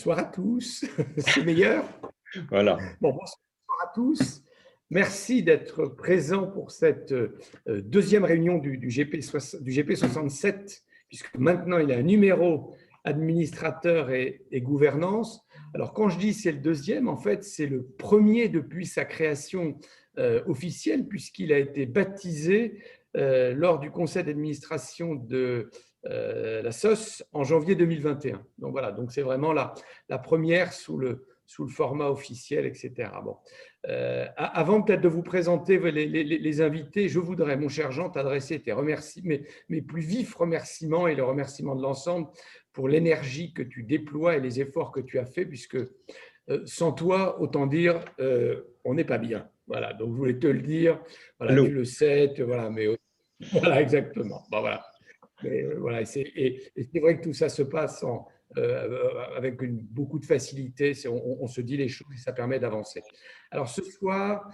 bonsoir à tous. C'est meilleur. Voilà. Bon, bonsoir à tous. Merci d'être présents pour cette deuxième réunion du GP 67, puisque maintenant il y a un numéro administrateur et gouvernance. Alors, quand je dis c'est le deuxième, en fait, c'est le premier depuis sa création officielle, puisqu'il a été baptisé lors du conseil d'administration de la SOS en janvier 2021. Donc voilà, donc c'est vraiment la première sous le format officiel, etc. Bon. Avant peut-être de vous présenter les invités, je voudrais, mon cher Jean, t'adresser mes plus vifs remerciements et le remerciement de l'ensemble pour l'énergie que tu déploies et les efforts que tu as faits, puisque sans toi, autant dire, on n'est pas bien. Voilà, donc je voulais te le dire. Voilà, tu le sais, voilà, mais voilà, exactement. Bon, voilà. Mais, voilà, et c'est vrai que tout ça se passe avec beaucoup de facilité. On se dit les choses et ça permet d'avancer. Alors ce soir,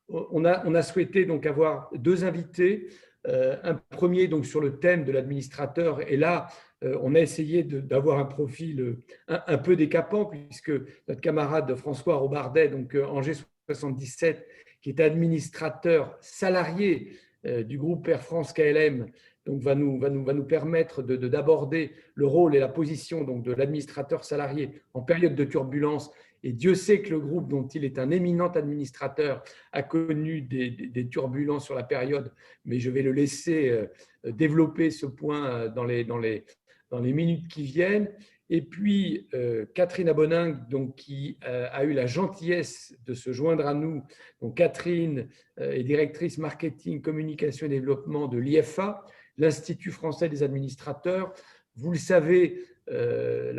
on a souhaité donc avoir deux invités. Un premier donc sur le thème de l'administrateur, et là on a essayé d'avoir un profil un peu décapant, puisque notre camarade François Robardet, donc Angers 77, qui est administrateur salarié du groupe Air France KLM, donc va nous permettre d'aborder le rôle et la position donc de l'administrateur salarié en période de turbulence. Et Dieu sait que le groupe, dont il est un éminent administrateur, a connu des turbulences sur la période, mais je vais le laisser développer ce point dans les minutes qui viennent. Et puis, Catherine Aboningue, donc, qui a eu la gentillesse de se joindre à nous. Donc, Catherine est directrice marketing, communication et développement de l'IFA, l'Institut français des administrateurs. Vous le savez, à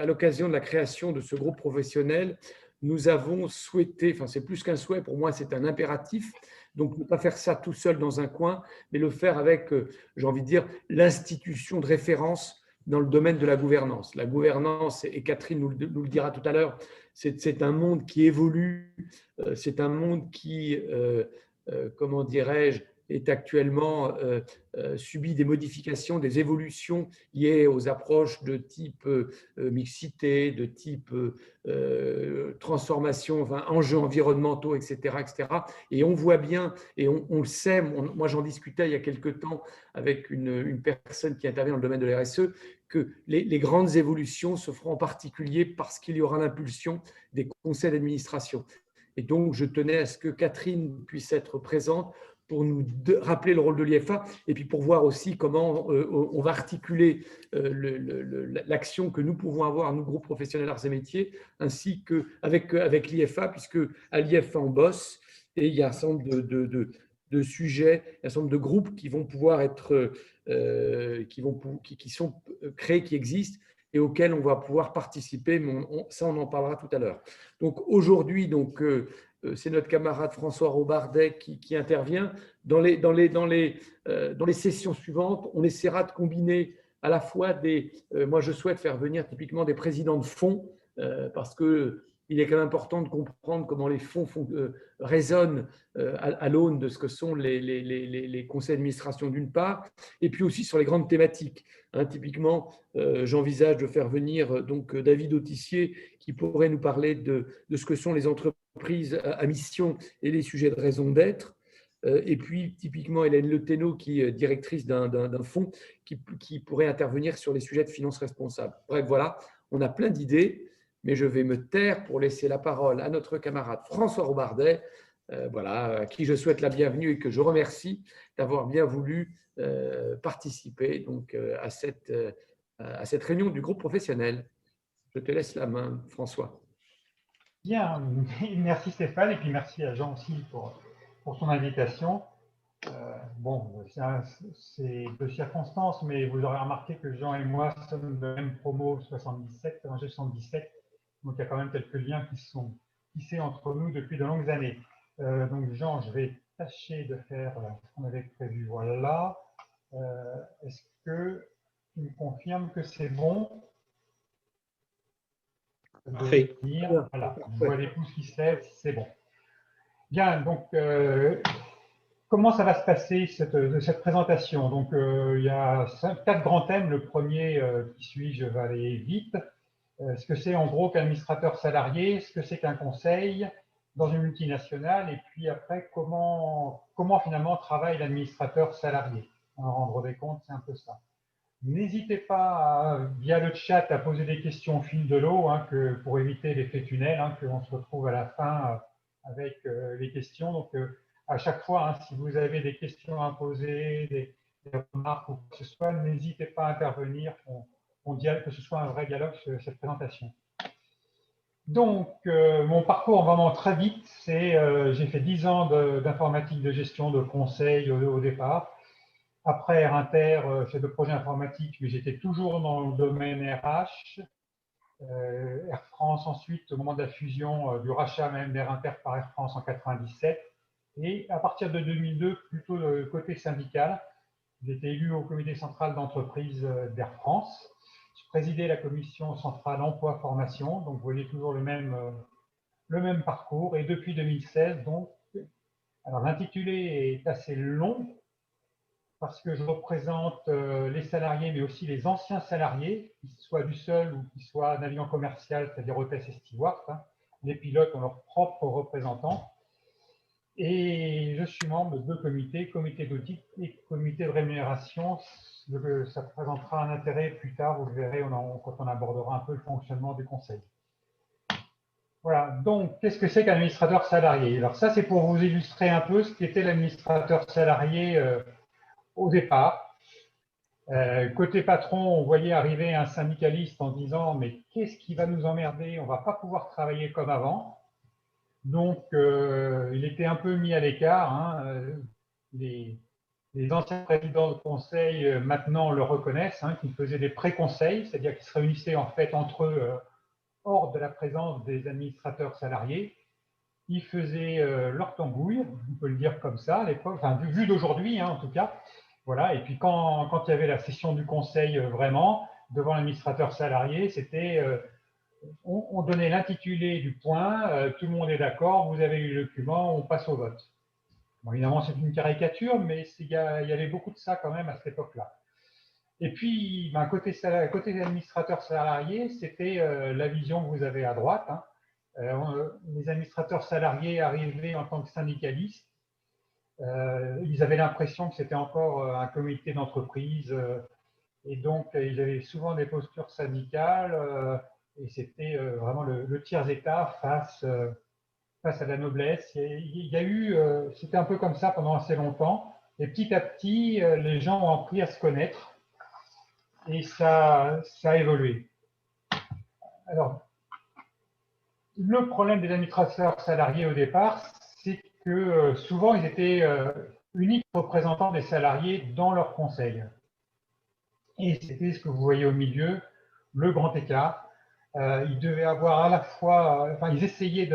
l'occasion de la création de ce groupe professionnel, nous avons souhaité, enfin c'est plus qu'un souhait, pour moi c'est un impératif, donc ne pas faire ça tout seul dans un coin, mais le faire avec, j'ai envie de dire, l'institution de référence dans le domaine de la gouvernance. La gouvernance, et Catherine nous le dira tout à l'heure, c'est un monde qui évolue, c'est un monde qui, comment dirais-je, est actuellement subit des modifications, des évolutions liées aux approches de type mixité, de type transformation, enfin, enjeux environnementaux, etc., etc. Et on voit bien, et on le sait, moi j'en discutais il y a quelque temps avec une personne qui intervient dans le domaine de l'RSE, que les grandes évolutions se feront en particulier parce qu'il y aura l'impulsion des conseils d'administration. Et donc, je tenais à ce que Catherine puisse être présente pour nous rappeler le rôle de l'IFA et puis pour voir aussi comment on va articuler l'action que nous pouvons avoir, nous, groupes professionnels arts et métiers, ainsi qu'avec l'IFA, puisque à l'IFA, on bosse et il y a un certain nombre de sujets, un certain nombre de groupes qui vont pouvoir être, qui sont créés, qui existent et auxquels on va pouvoir participer, mais ça, on en parlera tout à l'heure. Donc aujourd'hui, c'est notre camarade François Robardet qui intervient. Dans les sessions suivantes, on essaiera de combiner à la fois moi, je souhaite faire venir typiquement des présidents de fonds, parce qu'il est quand même important de comprendre comment les fonds résonnent à l'aune de ce que sont les conseils d'administration d'une part, et puis aussi sur les grandes thématiques. Typiquement, j'envisage de faire venir donc David Autissier, qui pourrait nous parler de ce que sont les entreprises à mission et les sujets de raison d'être. Et puis, typiquement, Hélène Le Thénault, qui est directrice d'un fonds, qui pourrait intervenir sur les sujets de finances responsables. Bref, voilà, on a plein d'idées, mais je vais me taire pour laisser la parole à notre camarade François Robardet, voilà, à qui je souhaite la bienvenue et que je remercie d'avoir bien voulu participer donc, à cette réunion du groupe professionnel. Je te laisse la main, François. Bien, merci Stéphane, et puis merci à Jean aussi pour son invitation. Bon, c'est de circonstance, mais vous aurez remarqué que Jean et moi sommes de même promo 77, Angers 77, donc il y a quand même quelques liens qui sont tissés entre nous depuis de longues années. Donc Jean, je vais tâcher de faire ce qu'on avait prévu. Voilà. Est-ce que tu me confirmes que c'est bon? Parfait. Voilà, je vois les pouces qui se lèvent, c'est bon. Bien, donc, comment ça va se passer cette présentation? Donc, il y a 4 grands thèmes. Le premier, qui suis-je, va aller vite. ce que c'est en gros qu'administrateur salarié, ce que c'est qu'un conseil dans une multinationale, et puis après, comment finalement travaille l'administrateur salarié. Alors, vous rendez compte, c'est un peu ça. N'hésitez pas, via le chat, à poser des questions au fil de l'eau, hein, pour éviter l'effet tunnel, hein, qu'on se retrouve à la fin avec les questions. Donc, à chaque fois, hein, si vous avez des questions à poser, des remarques ou quoi que ce soit, n'hésitez pas à intervenir. Que ce soit un vrai dialogue sur cette présentation. Donc, mon parcours vraiment très vite, j'ai fait 10 ans d'informatique de gestion de conseil au départ. Après Inter, chef de projet informatique, mais j'étais toujours dans le domaine RH. Air France ensuite, au moment de la fusion, du rachat même d'Inter par Air France en 97. Et à partir de 2002, plutôt le côté syndical. J'ai été élu au comité central d'entreprise d'Air France. Je présidais la commission centrale emploi-formation, donc vous voyez toujours le même parcours. Et depuis 2016, donc, alors l'intitulé est assez long parce que je représente les salariés, mais aussi les anciens salariés, qu'ils soient du sol ou qu'ils soient navigants commercial, c'est-à-dire hôtesse et steward. Hein. Les pilotes ont leurs propres représentants. Et je suis membre de 2 comités, comité d'audit et comité de rémunération. Ça présentera un intérêt plus tard, vous le verrez quand on abordera un peu le fonctionnement du conseil. Voilà, donc qu'est-ce que c'est qu'un administrateur salarié? Alors ça, c'est pour vous illustrer un peu ce qu'était l'administrateur salarié au départ. Côté patron, on voyait arriver un syndicaliste en disant « mais qu'est-ce qui va nous emmerder? On ne va pas pouvoir travailler comme avant ». Donc, il était un peu mis à l'écart. Hein. Les anciens présidents de conseil, maintenant, le reconnaissent, hein, qu'ils faisaient des pré-conseils, c'est-à-dire qu'ils se réunissaient en fait entre eux, hors de la présence des administrateurs salariés. Ils faisaient leur tambouille, on peut le dire comme ça à l'époque, enfin, vu d'aujourd'hui hein, en tout cas. Voilà. Et puis, quand il y avait la session du conseil vraiment, devant l'administrateur salarié, c'était… on donnait l'intitulé du point, tout le monde est d'accord, vous avez eu le document, on passe au vote. Bon, évidemment, c'est une caricature, mais il y avait beaucoup de ça quand même à cette époque-là. Et puis, ben, côté administrateur salarié, c'était la vision que vous avez à droite. Hein. Les administrateurs salariés arrivaient en tant que syndicalistes. Ils avaient l'impression que c'était encore un comité d'entreprise, et donc ils avaient souvent des postures syndicales. Et c'était vraiment le tiers-état face à la noblesse. Il y a eu, c'était un peu comme ça pendant assez longtemps. Et petit à petit, les gens ont appris à se connaître et ça a évolué. Alors, le problème des administrateurs salariés au départ, c'est que souvent, ils étaient uniques représentants des salariés dans leur conseil. Et c'était ce que vous voyez au milieu, le grand écart. Ils devaient avoir à la fois, enfin, ils essayaient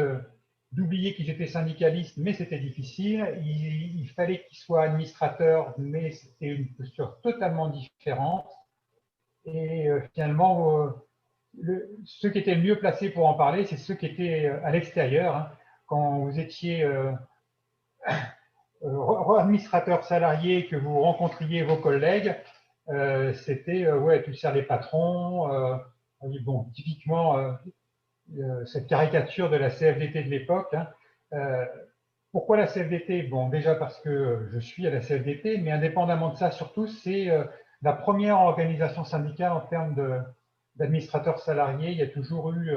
d'oublier qu'ils étaient syndicalistes, mais c'était difficile. Il fallait qu'ils soient administrateurs, mais c'était une posture totalement différente. Et finalement, ceux qui étaient le mieux placés pour en parler, c'est ceux qui étaient à l'extérieur. Hein. Quand vous étiez administrateur salarié, que vous rencontriez vos collègues, c'était ouais, tu sers les patrons. Bon, typiquement, cette caricature de la CFDT de l'époque. Hein. Pourquoi la CFDT? Bon, déjà parce que je suis à la CFDT, mais indépendamment de ça, surtout, c'est la première organisation syndicale en termes d'administrateurs salariés. Il y a toujours eu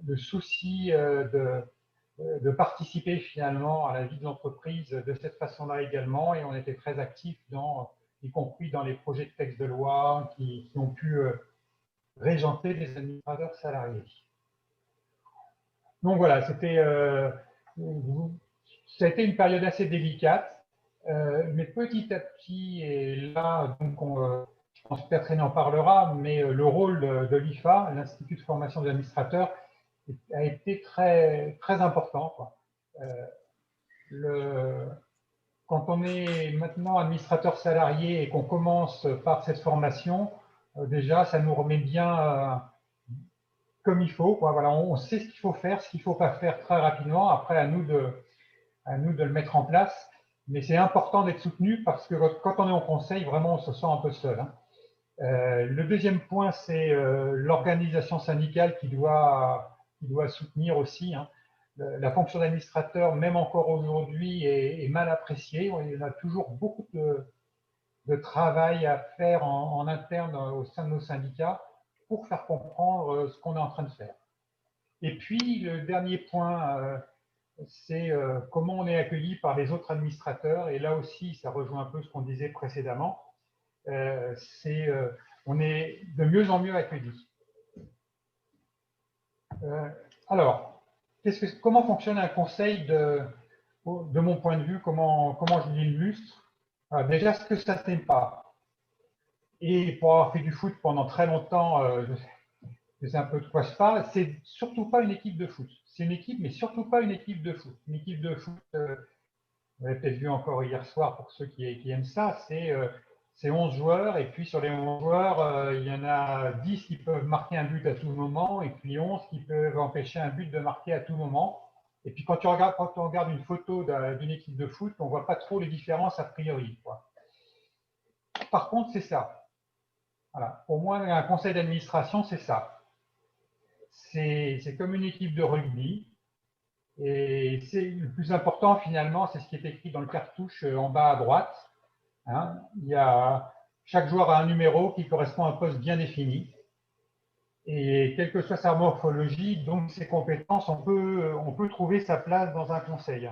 le souci de participer finalement à la vie de l'entreprise de cette façon-là également, et on était très actifs y compris dans les projets de textes de loi qui ont pu régenter les administrateurs salariés. Donc voilà, ça a été une période assez délicate, mais petit à petit, et là, donc je pense que Catherine en parlera, mais le rôle de l'IFA, l'Institut de formation des administrateurs, a été très, très important. Quoi. Quand on est maintenant administrateur salarié et qu'on commence par cette formation, déjà, ça nous remet bien comme il faut. Quoi. Voilà, on sait ce qu'il faut faire, ce qu'il ne faut pas faire très rapidement. Après, à nous de le mettre en place. Mais c'est important d'être soutenu parce que quand on est en conseil, vraiment, on se sent un peu seul. Hein. Le deuxième point, c'est l'organisation syndicale qui doit soutenir aussi. Hein. La fonction d'administrateur, même encore aujourd'hui, est mal appréciée. Il y a toujours beaucoup de travail à faire en interne au sein de nos syndicats pour faire comprendre ce qu'on est en train de faire. Et puis, le dernier point, c'est comment on est accueilli par les autres administrateurs. Et là aussi, ça rejoint un peu ce qu'on disait précédemment. On est de mieux en mieux accueillis. Alors, comment fonctionne un conseil de mon point de vue, comment je l'illustre? Déjà, ce que ça n'est pas. Et pour avoir fait du foot pendant très longtemps, je sais un peu de quoi je parle, c'est surtout pas une équipe de foot. C'est une équipe, mais surtout pas une équipe de foot. Une équipe de foot, vous avez peut-être vu encore hier soir pour ceux qui aiment ça, c'est 11 joueurs, et puis sur les 11 joueurs, il y en a 10 qui peuvent marquer un but à tout moment, et puis 11 qui peuvent empêcher un but de marquer à tout moment. Et puis quand on regarde une photo d'une équipe de foot, on ne voit pas trop les différences a priori, quoi. Par contre, c'est ça. Voilà. Pour moi, un conseil d'administration, c'est ça. C'est comme une équipe de rugby. Et le plus important, finalement, c'est ce qui est écrit dans le cartouche en bas à droite. Hein. Chaque joueur a un numéro qui correspond à un poste bien défini. Et quelle que soit sa morphologie, donc ses compétences, on peut trouver sa place dans un conseil.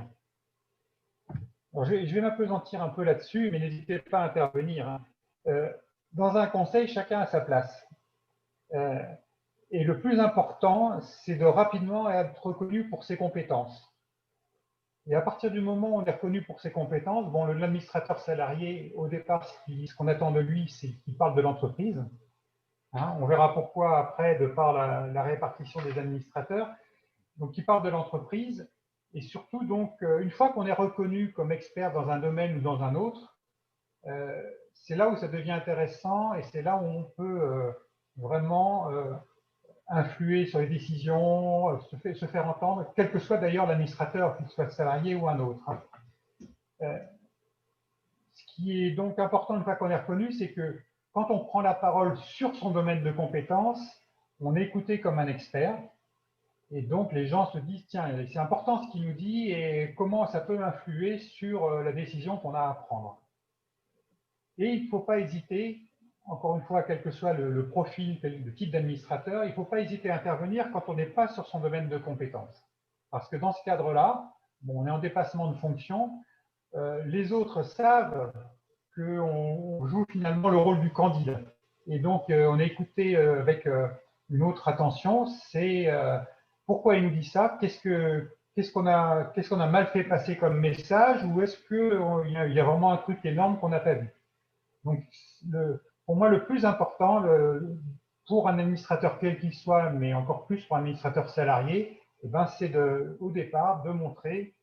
Alors, je vais m'appesantir un peu là-dessus, mais n'hésitez pas à intervenir. Hein. Dans un conseil, chacun a sa place. Et le plus important, c'est de rapidement être reconnu pour ses compétences. Et à partir du moment où on est reconnu pour ses compétences, bon, l'administrateur salarié, au départ, ce qu'on attend de lui, c'est qu'il parle de l'entreprise. Hein, on verra pourquoi après, de par la répartition des administrateurs. Donc, il parle de l'entreprise. Et surtout, donc, une fois qu'on est reconnu comme expert dans un domaine ou dans un autre, c'est là où ça devient intéressant et c'est là où on peut vraiment influer sur les décisions, se faire entendre, quel que soit d'ailleurs l'administrateur, qu'il soit salarié ou un autre. Ce qui est donc important une fois qu'on est reconnu, c'est que quand on prend la parole sur son domaine de compétences, on est écouté comme un expert. Et donc, les gens se disent, tiens, c'est important ce qu'il nous dit et comment ça peut influer sur la décision qu'on a à prendre. Et il ne faut pas hésiter, encore une fois, quel que soit le profil, le type d'administrateur, il ne faut pas hésiter à intervenir quand on n'est pas sur son domaine de compétences. Parce que dans ce cadre-là, bon, on est en dépassement de fonction, les autres savent qu'on joue finalement le rôle du candidat. Et donc, on est écouté avec une autre attention, c'est pourquoi il nous dit ça, qu'est-ce qu'on a mal fait passer comme message, ou est-ce qu'il y a vraiment un truc énorme qu'on n'a pas vu. Donc, pour moi, le plus important pour un administrateur quel qu'il soit, mais encore plus pour un administrateur salarié, eh ben, c'est au départ de montrer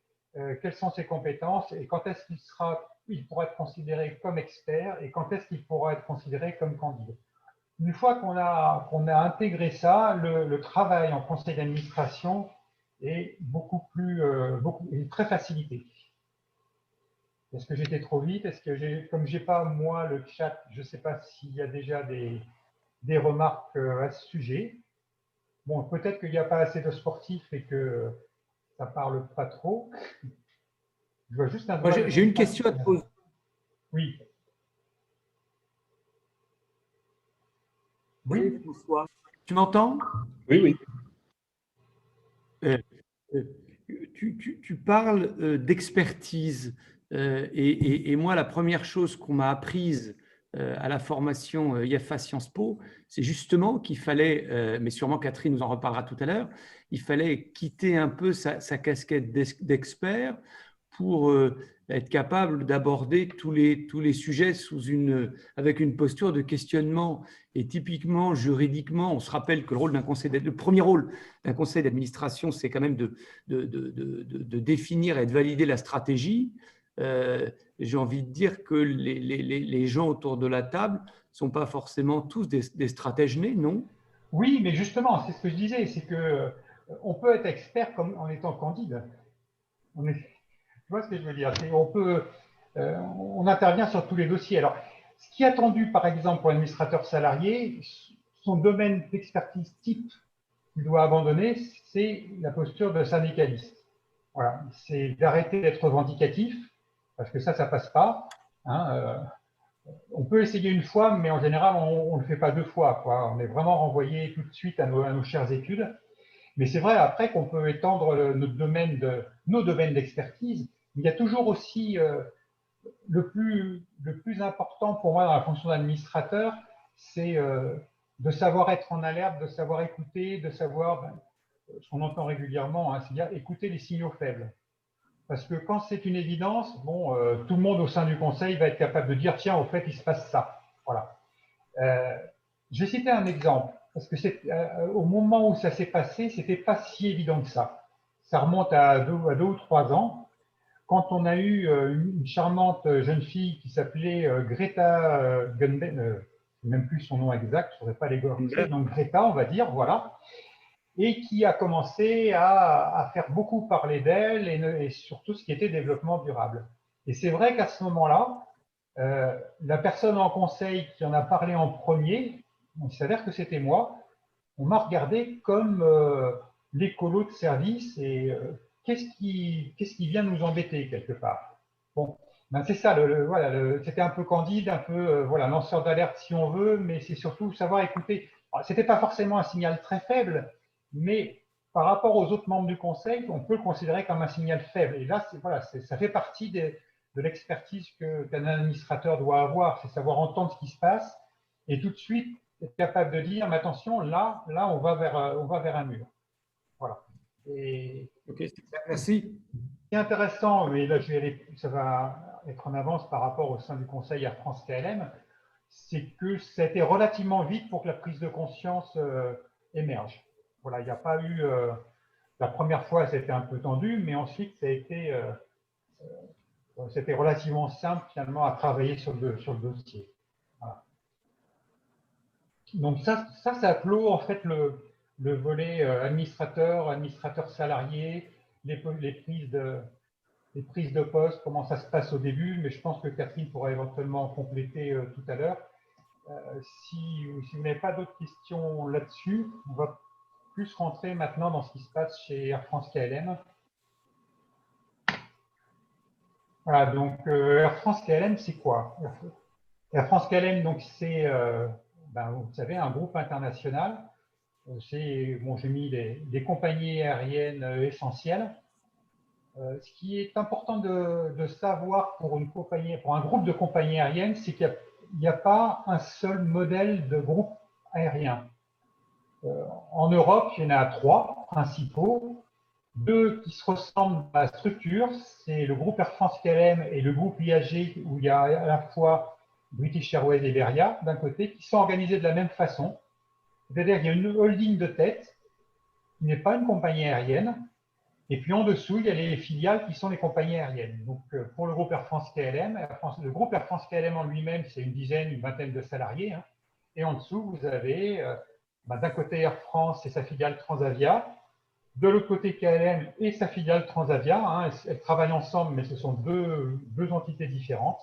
quelles sont ses compétences et quand est-ce qu'il pourra être considéré comme expert et quand est-ce qu'il pourra être considéré comme candidat. Une fois qu'on a intégré ça, le travail en conseil d'administration est est très facilité. Est-ce que j'étais trop vite? Comme j'ai pas moi le chat, je ne sais pas s'il y a déjà des remarques à ce sujet. Bon, peut-être qu'il n'y a pas assez de sportifs et que ça parle pas trop. Je vois juste un. Moi, j'ai une question à te poser. Oui. Oui, François. Tu m'entends? Oui, oui. Tu parles d'expertise. Et moi, la première chose qu'on m'a apprise à la formation IFA Sciences Po, c'est justement qu'il fallait, mais sûrement Catherine nous en reparlera tout à l'heure, il fallait quitter un peu sa casquette d'expert pour être capable d'aborder tous les sujets avec une posture de questionnement. Et typiquement, juridiquement, on se rappelle que le premier rôle d'un conseil d'administration, c'est quand même de définir et de valider la stratégie. J'ai envie de dire que les gens autour de la table ne sont pas forcément tous des stratèges nés, non? Oui, mais justement, c'est ce que je disais, c'est qu'on peut être expert comme en étant candide. Tu vois ce que je veux dire? On intervient sur tous les dossiers. Alors, Ce qui est attendu, par exemple, pour l'administrateur salarié, son domaine d'expertise type qu'il doit abandonner, c'est la posture de syndicaliste. Voilà, c'est d'arrêter d'être revendicatif, parce que ça passe pas. Hein, on peut essayer une fois, mais en général, on ne le fait pas deux fois, quoi. On est vraiment renvoyé tout de suite à nos chères études. Mais c'est vrai après qu'on peut étendre nos domaines d'expertise. Il y a toujours aussi le plus important pour moi dans la fonction d'administrateur, c'est de savoir être en alerte, de savoir écouter, de savoir ce qu'on entend régulièrement, hein, c'est-à-dire écouter les signaux faibles. Parce que quand c'est une évidence, bon, tout le monde au sein du conseil va être capable de dire tiens, au fait, il se passe ça. Voilà. Je vais citer un exemple, parce que au moment où ça s'est passé, c'était pas si évident que ça. Ça remonte à deux ou 3 ans, quand on a eu une charmante jeune fille qui s'appelait Greta Thunberg, même plus son nom exact, je ne saurais pas l'égorger, donc Greta, on va dire, voilà, et qui a commencé à faire beaucoup parler d'elle et surtout ce qui était développement durable. Et c'est vrai qu'à ce moment-là, la personne en conseil qui en a parlé en premier, il s'avère que c'était moi, on m'a regardé comme l'écolo de service et qu'est-ce qui vient nous embêter quelque part. Bon, ben c'est ça, voilà, c'était un peu candide, un peu voilà, lanceur d'alerte si on veut, mais c'est surtout savoir écouter. C'était pas forcément un signal très faible, mais par rapport aux autres membres du conseil, on peut le considérer comme un signal faible. Et là, voilà, ça fait partie de l'expertise qu'un administrateur doit avoir, c'est savoir entendre ce qui se passe et tout de suite être capable de dire, mais attention, là, on va vers un mur. Voilà. Et ok, merci. ce qui est intéressant, mais là, ça va être en avance par rapport au sein du conseil Air France KLM, c'est que ça a été relativement vite pour que la prise de conscience émerge. Voilà, il n'y a pas eu. La première fois, c'était un peu tendu, mais ensuite, c'était relativement simple finalement à travailler sur le dossier. Voilà. Donc ça clôt en fait le volet administrateur salarié, les prises de poste, comment ça se passe au début, mais je pense que Catherine pourra éventuellement compléter tout à l'heure. Si vous n'avez pas d'autres questions là-dessus, on va plus rentrer maintenant dans ce qui se passe chez Air France KLM. Voilà, donc Air France KLM, c'est quoi? Air France KLM, donc c'est, vous savez, un groupe international. J'ai mis des compagnies aériennes essentielles. Ce qui est important de savoir pour un groupe de compagnies aériennes, c'est qu'il n'y a pas un seul modèle de groupe aérien. En Europe, il y en a 3 principaux, 2 qui se ressemblent à la structure, c'est le groupe Air France KLM et le groupe IAG, où il y a à la fois British Airways et Iberia d'un côté, qui sont organisés de la même façon. C'est-à-dire qu'il y a une holding de tête qui n'est pas une compagnie aérienne, et puis en dessous, il y a les filiales qui sont les compagnies aériennes. Donc pour le groupe Air France KLM, le groupe Air France KLM en lui-même, c'est une vingtaine de salariés, hein, et en dessous, vous avez d'un côté Air France et sa filiale Transavia, de l'autre côté KLM et sa filiale Transavia, hein, elles travaillent ensemble, mais ce sont deux entités différentes,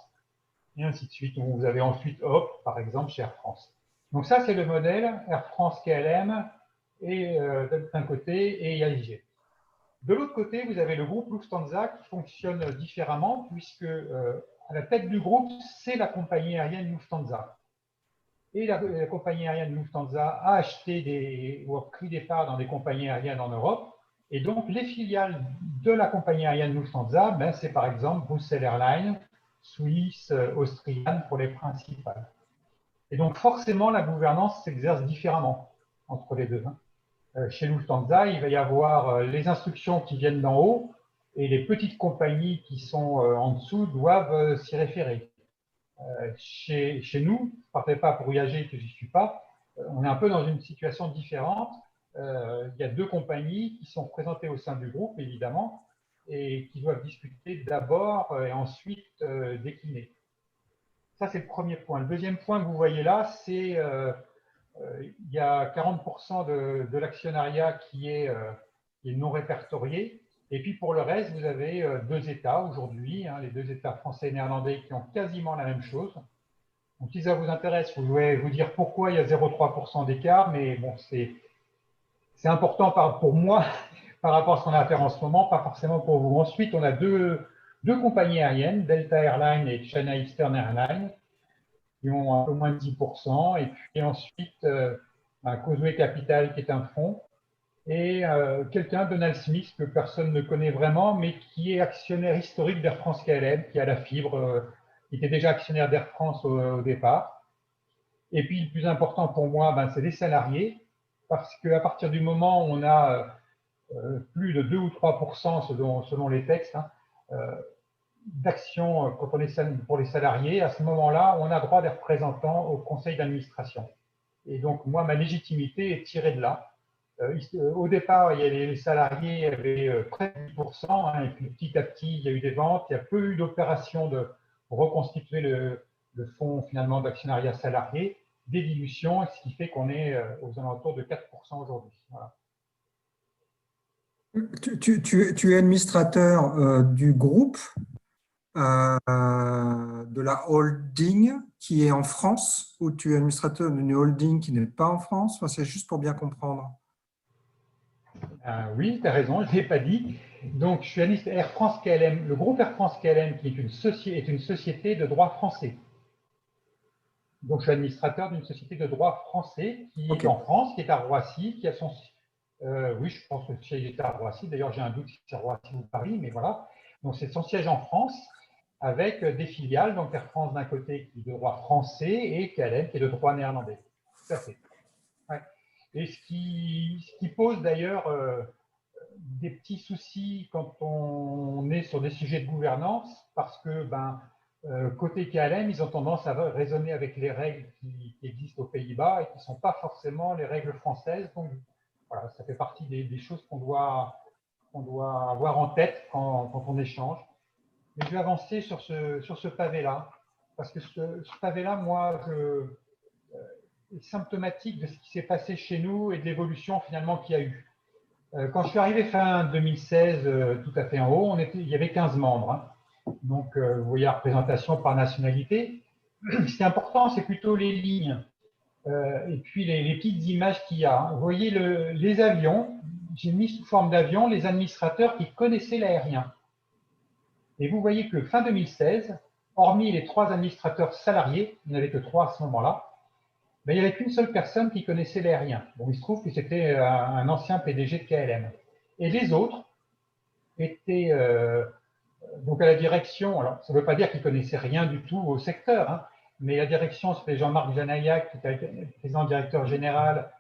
et ainsi de suite. Vous avez ensuite HOP, par exemple, chez Air France. Donc ça, c'est le modèle Air France KLM et d'un côté et IAG. De l'autre côté, vous avez le groupe Lufthansa qui fonctionne différemment, puisque à la tête du groupe, c'est la compagnie aérienne Lufthansa. Et la compagnie aérienne Lufthansa a acheté ou a pris des parts dans des compagnies aériennes en Europe. Et donc, les filiales de la compagnie aérienne Lufthansa, c'est par exemple Brussels Airlines, Swiss, Austrian pour les principales. Et donc, forcément, la gouvernance s'exerce différemment entre les deux. Chez Lufthansa, il va y avoir les instructions qui viennent d'en haut et les petites compagnies qui sont en dessous doivent s'y référer. Chez nous, je ne partais pas pour IAG que je n'y suis pas, on est un peu dans une situation différente. Il y a 2 compagnies qui sont présentées au sein du groupe, évidemment, et qui doivent discuter d'abord et ensuite décliner. Ça, c'est le premier point. Le deuxième point que vous voyez là, c'est il y a 40% de l'actionnariat qui est non répertorié. Et puis pour le reste, vous avez 2 États aujourd'hui, hein, les 2 États français et néerlandais qui ont quasiment la même chose. Donc, si ça vous intéresse, je vais vous dire pourquoi il y a 0,3% d'écart, mais bon, c'est important pour moi par rapport à ce qu'on a à faire en ce moment, pas forcément pour vous. Ensuite, on a deux compagnies aériennes, Delta Airlines et China Eastern Airlines, qui ont un peu moins de 10%. Et puis ensuite, Causeway Capital, qui est un fonds, et quelqu'un, Donald Smith, que personne ne connaît vraiment, mais qui est actionnaire historique d'Air France KLM, qui a la fibre, qui était déjà actionnaire d'Air France au départ. Et puis, le plus important pour moi, c'est les salariés, parce qu'à partir du moment où on a plus de 2 ou 3% selon les textes, d'actions pour les salariés, à ce moment-là, on a droit des représentants au conseil d'administration. Et donc, moi, ma légitimité est tirée de là. Au départ, les salariés avaient près de 10%, et puis petit à petit, il y a eu des ventes, il y a peu eu d'opérations de reconstituer le fonds finalement d'actionnariat salarié, des dilutions, ce qui fait qu'on est aux alentours de 4% aujourd'hui. Voilà. Tu es administrateur du groupe, de la holding qui est en France, ou tu es administrateur d'une holding qui n'est pas en France? Enfin, c'est juste pour bien comprendre. Oui, tu as raison, je ne l'ai pas dit. Donc, je suis administrateur Air France KLM, le groupe Air France KLM, qui est une société de droit français. Donc, je suis administrateur d'une société de droit français qui est en France, qui est à Roissy, qui a son… oui, je pense que le siège est à Roissy. D'ailleurs, j'ai un doute si c'est Roissy ou Paris, mais voilà. Donc, c'est son siège en France avec des filiales, donc Air France d'un côté qui est de droit français et KLM qui est de droit néerlandais. Tout à fait. Ouais. Et ce qui pose d'ailleurs des petits soucis quand on est sur des sujets de gouvernance, parce que côté KLM, ils ont tendance à raisonner avec les règles qui existent aux Pays-Bas et qui ne sont pas forcément les règles françaises. Donc voilà, ça fait partie des choses qu'on doit avoir en tête quand on échange. Mais je vais avancer sur ce pavé-là, parce que ce pavé-là, moi, est symptomatique de ce qui s'est passé chez nous et de l'évolution finalement qu'il y a eu. Quand je suis arrivé fin 2016, tout à fait en haut, il y avait 15 membres. Hein. Donc, vous voyez la représentation par nationalité. Ce qui est important, c'est plutôt les lignes et puis les petites images qu'il y a. Vous voyez les avions, j'ai mis sous forme d'avions les administrateurs qui connaissaient l'aérien. Et vous voyez que fin 2016, hormis les 3 administrateurs salariés, il n'y en avait que 3 à ce moment-là, il n'y avait qu'une seule personne qui connaissait l'aérien. Bon, il se trouve que c'était un ancien PDG de KLM. Et les autres étaient donc à la direction. Alors, ça ne veut pas dire qu'ils connaissaient rien du tout au secteur, hein, mais la direction, c'était Jean-Marc Janaillac, qui était président directeur général,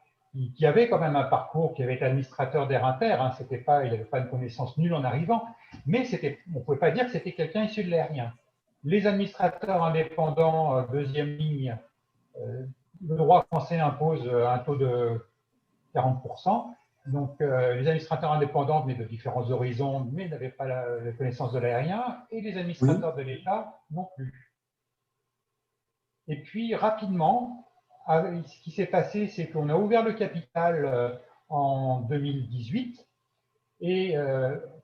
qui avait quand même un parcours, qui avait été administrateur d'Air Inter. Hein, il n'avait pas une connaissance nulle en arrivant, mais on ne pouvait pas dire que c'était quelqu'un issu de l'aérien. Les administrateurs indépendants, deuxième ligne, le droit français impose un taux de 40%. Donc, les administrateurs indépendants venaient de différents horizons, mais n'avaient pas la connaissance de l'aérien, et les administrateurs de l'État non plus. Et puis, rapidement, ce qui s'est passé, c'est qu'on a ouvert le capital en 2018, et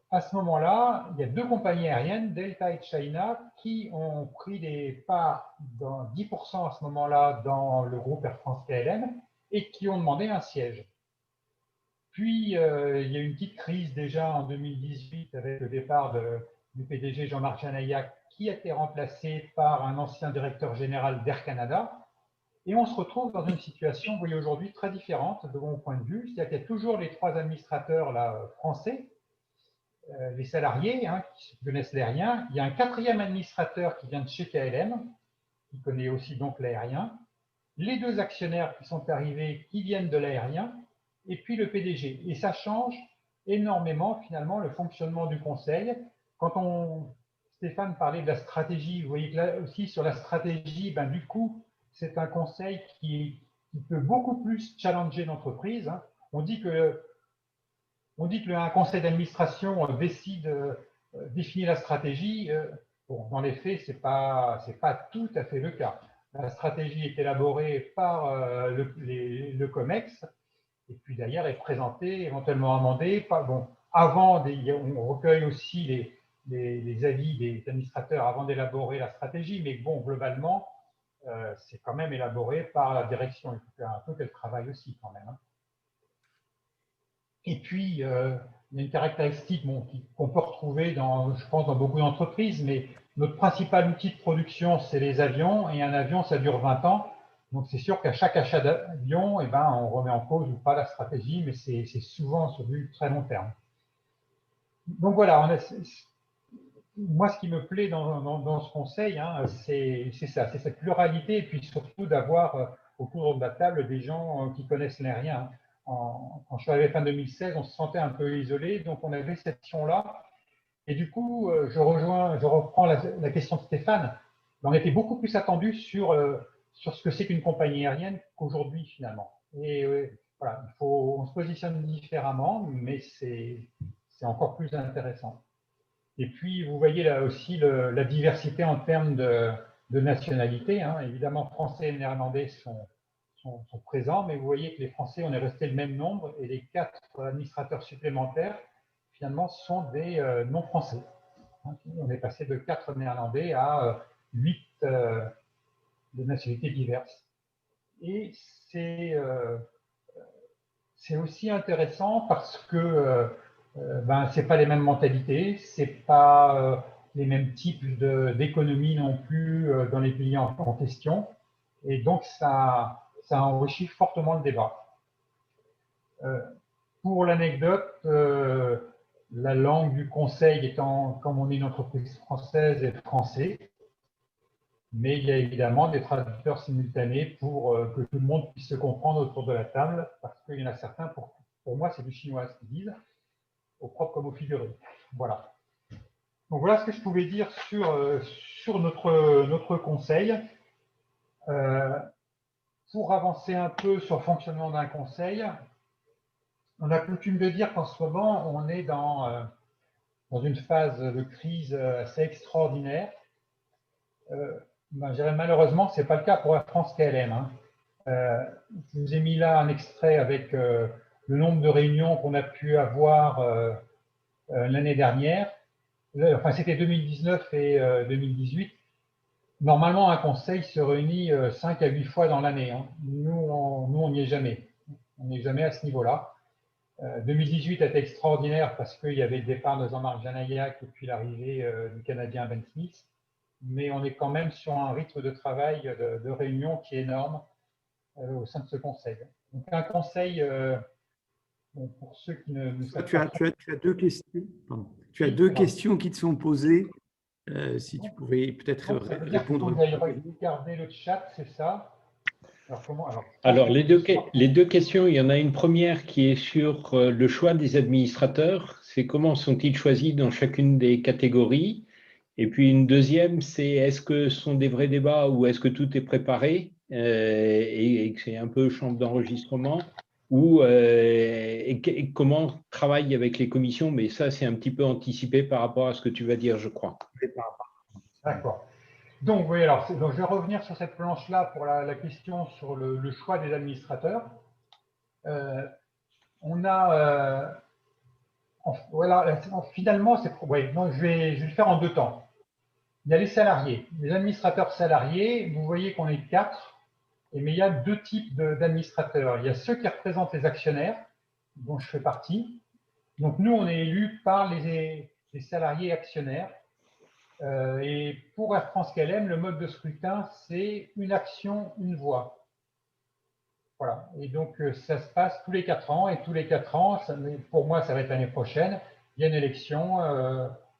à ce moment-là, il y a 2 compagnies aériennes, Delta et China, qui ont pris des parts dans 10% à ce moment-là dans le groupe Air France KLM et qui ont demandé un siège. Puis, il y a eu une petite crise déjà en 2018 avec le départ du PDG Jean-Marc Janaillac qui a été remplacé par un ancien directeur général d'Air Canada. Et on se retrouve dans une situation, vous voyez aujourd'hui, très différente de mon point de vue. C'est-à-dire qu'il y a toujours les 3 administrateurs là, français, les salariés hein, qui connaissent l'aérien. Il y a un 4e administrateur qui vient de chez KLM, qui connaît aussi donc l'aérien. Les 2 actionnaires qui sont arrivés, qui viennent de l'aérien, et puis le PDG. Et ça change énormément finalement le fonctionnement du conseil. Quand Stéphane parlait de la stratégie, vous voyez que là aussi sur la stratégie, du coup, c'est un conseil qui peut beaucoup plus challenger l'entreprise. Hein. On dit qu'un conseil d'administration définit la stratégie. Bon, dans les faits, ce n'est pas tout à fait le cas. La stratégie est élaborée par le COMEX et puis d'ailleurs est présentée, éventuellement amendée. Bon, on recueille aussi les avis des administrateurs avant d'élaborer la stratégie, mais bon, globalement, c'est quand même élaboré par la direction. Il faut faire un peu qu'elle travaille aussi quand même. Et puis, il y a une caractéristique qu'on peut retrouver, je pense, dans beaucoup d'entreprises, mais notre principal outil de production, c'est les avions, et un avion, ça dure 20 ans. Donc, c'est sûr qu'à chaque achat d'avion, on remet en cause ou pas la stratégie, mais c'est souvent sur du très long terme. Donc, voilà, moi, ce qui me plaît dans ce conseil, c'est ça, c'est cette pluralité, et puis surtout d'avoir autour de la table des gens qui connaissent les rien. Quand je suis arrivé fin 2016, on se sentait un peu isolé, donc on avait cette question-là. Et du coup, je reprends la question de Stéphane. On était beaucoup plus attendu sur ce que c'est qu'une compagnie aérienne qu'aujourd'hui, finalement. Et voilà, on se positionne différemment, mais c'est encore plus intéressant. Et puis, vous voyez là aussi la diversité en termes de nationalité. Évidemment, Français et Néerlandais sont présents, mais vous voyez que les Français, on est resté le même nombre, et les 4 administrateurs supplémentaires, finalement, sont des non-français. On est passé de 4 Néerlandais à 8 de nationalités diverses. Et c'est aussi intéressant parce que c'est pas les mêmes mentalités, c'est pas les mêmes types d'économies non plus dans les pays en question. Et donc, ça enrichit fortement le débat. Pour l'anecdote, la langue du conseil étant, comme on est une entreprise française, est français, mais il y a évidemment des traducteurs simultanés pour que tout le monde puisse se comprendre autour de la table, parce qu'il y en a certains, pour moi, c'est du chinois ce qu'ils disent, au propre comme au figuré. Voilà. Donc voilà ce que je pouvais dire sur notre conseil. Pour avancer un peu sur le fonctionnement d'un conseil, on a coutume de dire qu'en ce moment, on est dans une phase de crise assez extraordinaire. Malheureusement, ce n'est pas le cas pour Air France KLM. Je vous ai mis là un extrait avec le nombre de réunions qu'on a pu avoir l'année dernière. Enfin, c'était 2019 et 2018. Normalement, un conseil se réunit 5 à 8 fois dans l'année. Nous, on n'y est jamais. On n'est jamais à ce niveau-là. 2018 était extraordinaire parce qu'il y avait le départ de Jean-Marc Janaillac et puis l'arrivée du Canadien Ben Smith. Mais on est quand même sur un rythme de travail, de réunion qui est énorme au sein de ce conseil. Donc, un conseil, pour ceux qui ne savent pas… Tu as 2 questions. Pardon. Tu as 2 questions qui te sont posées. Si tu pouvais peut-être répondre. Vous allez regarder le chat, c'est ça? Alors, les deux questions, il y en a une première qui est sur le choix des administrateurs. C'est comment sont-ils choisis dans chacune des catégories? Et puis une deuxième, c'est est-ce que ce sont des vrais débats ou est-ce que tout est préparé et que c'est un peu chambre d'enregistrement ou et comment travaille avec les commissions? Mais ça, c'est un petit peu anticipé par rapport à ce que tu vas dire, je crois. D'accord. Donc, oui, donc je vais revenir sur cette planche-là pour la question sur le choix des administrateurs. On a… voilà, finalement, je vais le faire en 2 temps. Il y a les salariés. Les administrateurs salariés, vous voyez qu'on est 4, mais il y a 2 types d'administrateurs. Il y a ceux qui représentent les actionnaires, dont je fais partie. Donc, nous, on est élus par les salariés actionnaires. Et pour Air France KLM, le mode de scrutin, c'est une action, une voix. Voilà. Et donc, ça se passe tous les 4 ans. Et tous les 4 ans, pour moi, ça va être l'année prochaine, il y a une élection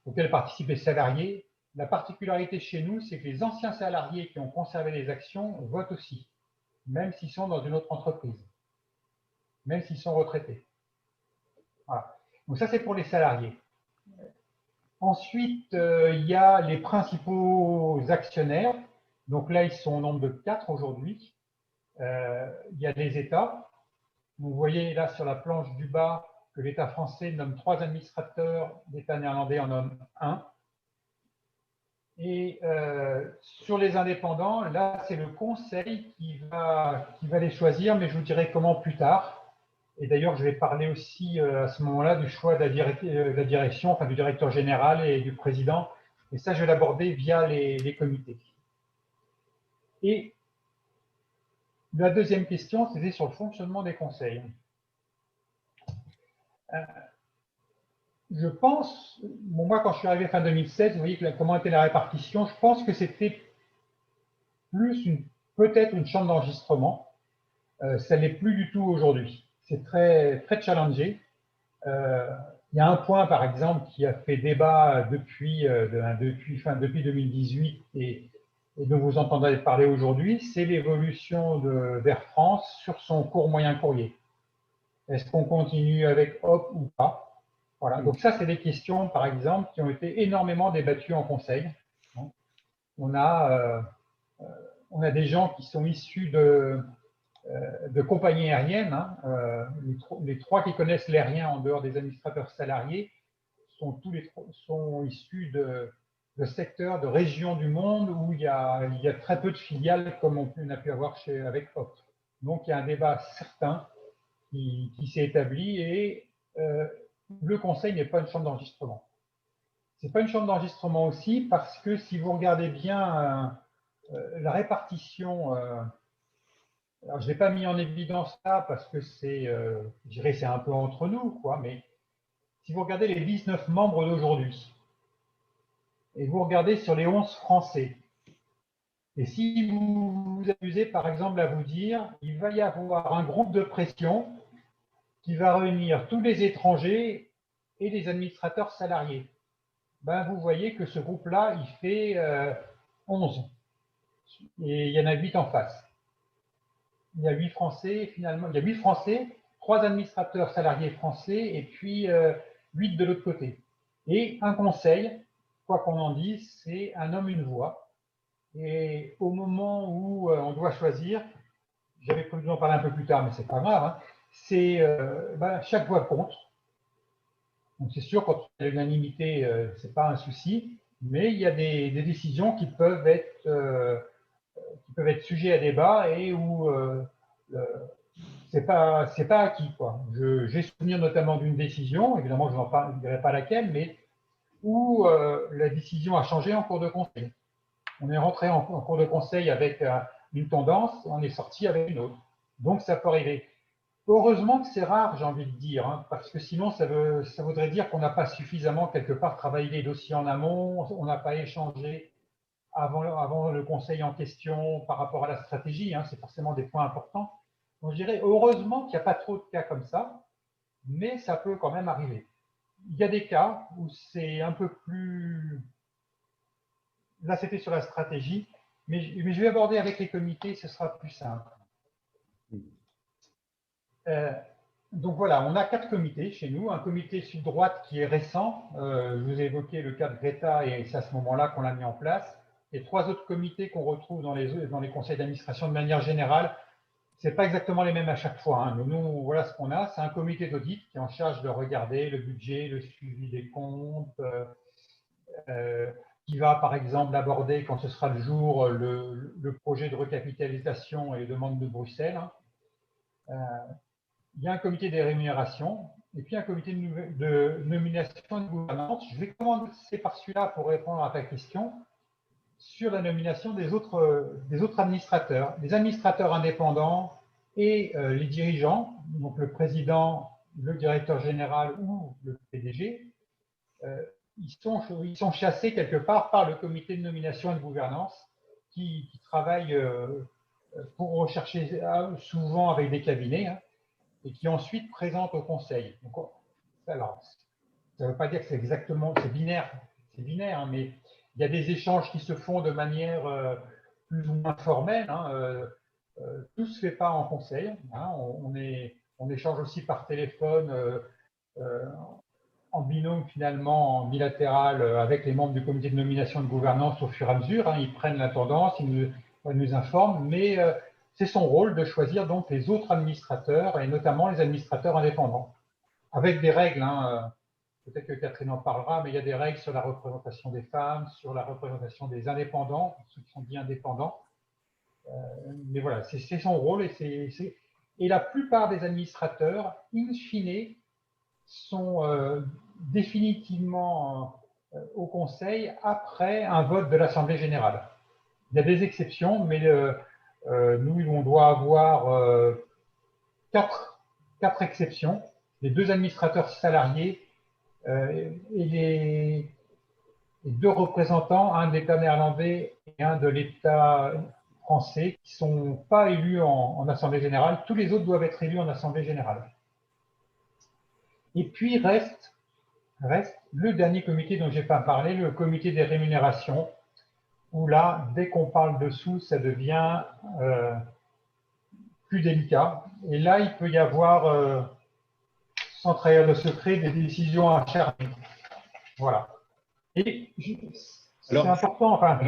auquel participent les salariés. La particularité chez nous, c'est que les anciens salariés qui ont conservé les actions votent aussi, même s'ils sont dans une autre entreprise, même s'ils sont retraités. Voilà. Donc ça, c'est pour les salariés. Ensuite, il y a les principaux actionnaires. Donc là, ils sont au nombre de 4 aujourd'hui. Il y a les États. Vous voyez là sur la planche du bas que l'État français nomme 3 administrateurs, l'État néerlandais en nomme 1. Et sur les indépendants, là, c'est le conseil qui va les choisir, mais je vous dirai comment plus tard. Et d'ailleurs, je vais parler aussi à ce moment-là du choix de la direction, enfin du directeur général et du président. Et ça, je vais l'aborder via les comités. Et La deuxième question, c'était sur le fonctionnement des conseils. Je pense, bon, moi quand je suis arrivé fin 2016, vous voyez comment était la répartition, je pense que c'était plus peut-être une chambre d'enregistrement. Ça n'est plus du tout aujourd'hui. C'est très, très challengé. Il y a un point, par exemple, qui a fait débat depuis 2018 et dont vous entendez parler aujourd'hui, c'est l'évolution d'Air France sur son court moyen courrier. Est-ce qu'on continue avec Hop ou pas? Voilà. Donc ça, c'est des questions, par exemple, qui ont été énormément débattues en conseil. On a des gens qui sont issus de compagnies aériennes. Les trois qui connaissent l'aérien en dehors des administrateurs salariés sont issus de secteurs, de régions du monde où il y a très peu de filiales comme on a pu avoir avec Hop. Donc il y a un débat certain qui s'est établi et le conseil n'est pas une chambre d'enregistrement. Ce n'est pas une chambre d'enregistrement aussi parce que si vous regardez bien la répartition, alors je ne l'ai pas mis en évidence là parce que c'est un peu entre nous, quoi, mais si vous regardez les 19 membres d'aujourd'hui et vous regardez sur les 11 Français, et si vous vous amusez par exemple à vous dire il va y avoir un groupe de pression qui va réunir tous les étrangers et les administrateurs salariés, ben, vous voyez que ce groupe-là, il fait 11. Et il y en a 8 en face. Il y a 8 Français, finalement. Il y a 8 Français, 3 administrateurs salariés français et puis 8 de l'autre côté. Et un conseil, quoi qu'on en dise, c'est un homme, une voix. Et au moment où on doit choisir, j'avais prévu d'en parler un peu plus tard, mais c'est pas grave, hein, c'est chaque voix compte. Donc c'est sûr, quand il y a l'unanimité, ce n'est pas un souci, mais il y a des décisions qui peuvent être sujets à débat et où c'est pas acquis, quoi. J'ai souvenir notamment d'une décision, évidemment je ne dirai pas laquelle, mais où la décision a changé en cours de conseil. On est rentré en cours de conseil avec une tendance, on est sorti avec une autre. Donc ça peut arriver. Heureusement que c'est rare, j'ai envie de dire, hein, parce que sinon ça voudrait dire qu'on n'a pas suffisamment quelque part travaillé les dossiers en amont, on n'a pas échangé avant le conseil en question par rapport à la stratégie, hein, c'est forcément des points importants. Donc je dirais heureusement qu'il n'y a pas trop de cas comme ça, mais ça peut quand même arriver. Il y a des cas où c'est un peu plus... Là c'était sur la stratégie, mais je vais aborder avec les comités, ce sera plus simple. Donc voilà, on a 4 comités chez nous. Un comité sud-droite qui est récent. Je vous ai évoqué le cas de Greta et c'est à ce moment-là qu'on l'a mis en place. Et 3 autres comités qu'on retrouve dans les conseils d'administration de manière générale. Ce n'est pas exactement les mêmes à chaque fois, hein. Nous, voilà ce qu'on a. C'est un comité d'audit qui est en charge de regarder le budget, le suivi des comptes, qui va par exemple aborder, quand ce sera le jour, le projet de recapitalisation et les demandes de Bruxelles. Il y a un comité des rémunérations et puis un comité de nomination et de gouvernance. Je vais commencer par celui-là pour répondre à ta question sur la nomination des autres administrateurs. Les administrateurs indépendants et les dirigeants, donc le président, le directeur général ou le PDG, ils sont chassés quelque part par le comité de nomination et de gouvernance qui travaille pour rechercher souvent avec des cabinets, hein, et qui ensuite présente au conseil. Donc, alors, ça ne veut pas dire que c'est binaire, hein, mais il y a des échanges qui se font de manière plus ou moins formelle. Hein, tout ne se fait pas en conseil. Hein, on échange aussi par téléphone, en binôme finalement, en bilatéral, avec les membres du comité de nomination et de gouvernance au fur et à mesure. Hein, ils prennent la tendance, ils nous informent, mais c'est son rôle de choisir donc les autres administrateurs et notamment les administrateurs indépendants, avec des règles. Hein, peut-être que Catherine en parlera, mais il y a des règles sur la représentation des femmes, sur la représentation des indépendants, ceux qui sont dits indépendants. Mais voilà, c'est son rôle et la plupart des administrateurs, in fine, sont définitivement au Conseil après un vote de l'Assemblée générale. Il y a des exceptions, mais nous, on doit avoir quatre exceptions, les 2 administrateurs salariés et 2 représentants, un de l'État néerlandais et un de l'État français, qui ne sont pas élus en Assemblée générale. Tous les autres doivent être élus en Assemblée générale. Et puis reste le dernier comité dont je n'ai pas parlé, le comité des rémunérations, où là, dès qu'on parle de sous, ça devient plus délicat. Et là, il peut y avoir, sans trahir le secret, des décisions acharnées. Voilà. Et c'est important. Enfin,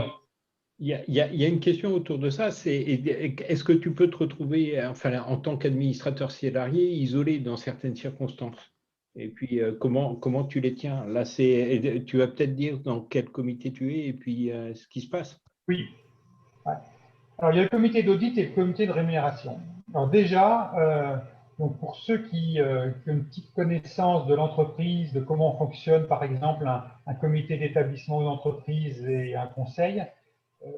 il y a une question autour de ça, c'est est-ce que tu peux te retrouver, enfin, en tant qu'administrateur salarié, isolé dans certaines circonstances? Et puis, comment tu les tiens? Là, tu vas peut-être dire dans quel comité tu es et puis ce qui se passe. Oui. Ouais. Alors, il y a le comité d'audit et le comité de rémunération. Alors déjà, donc pour ceux qui ont une petite connaissance de l'entreprise, de comment fonctionne par exemple un comité d'établissement d'entreprise et un conseil,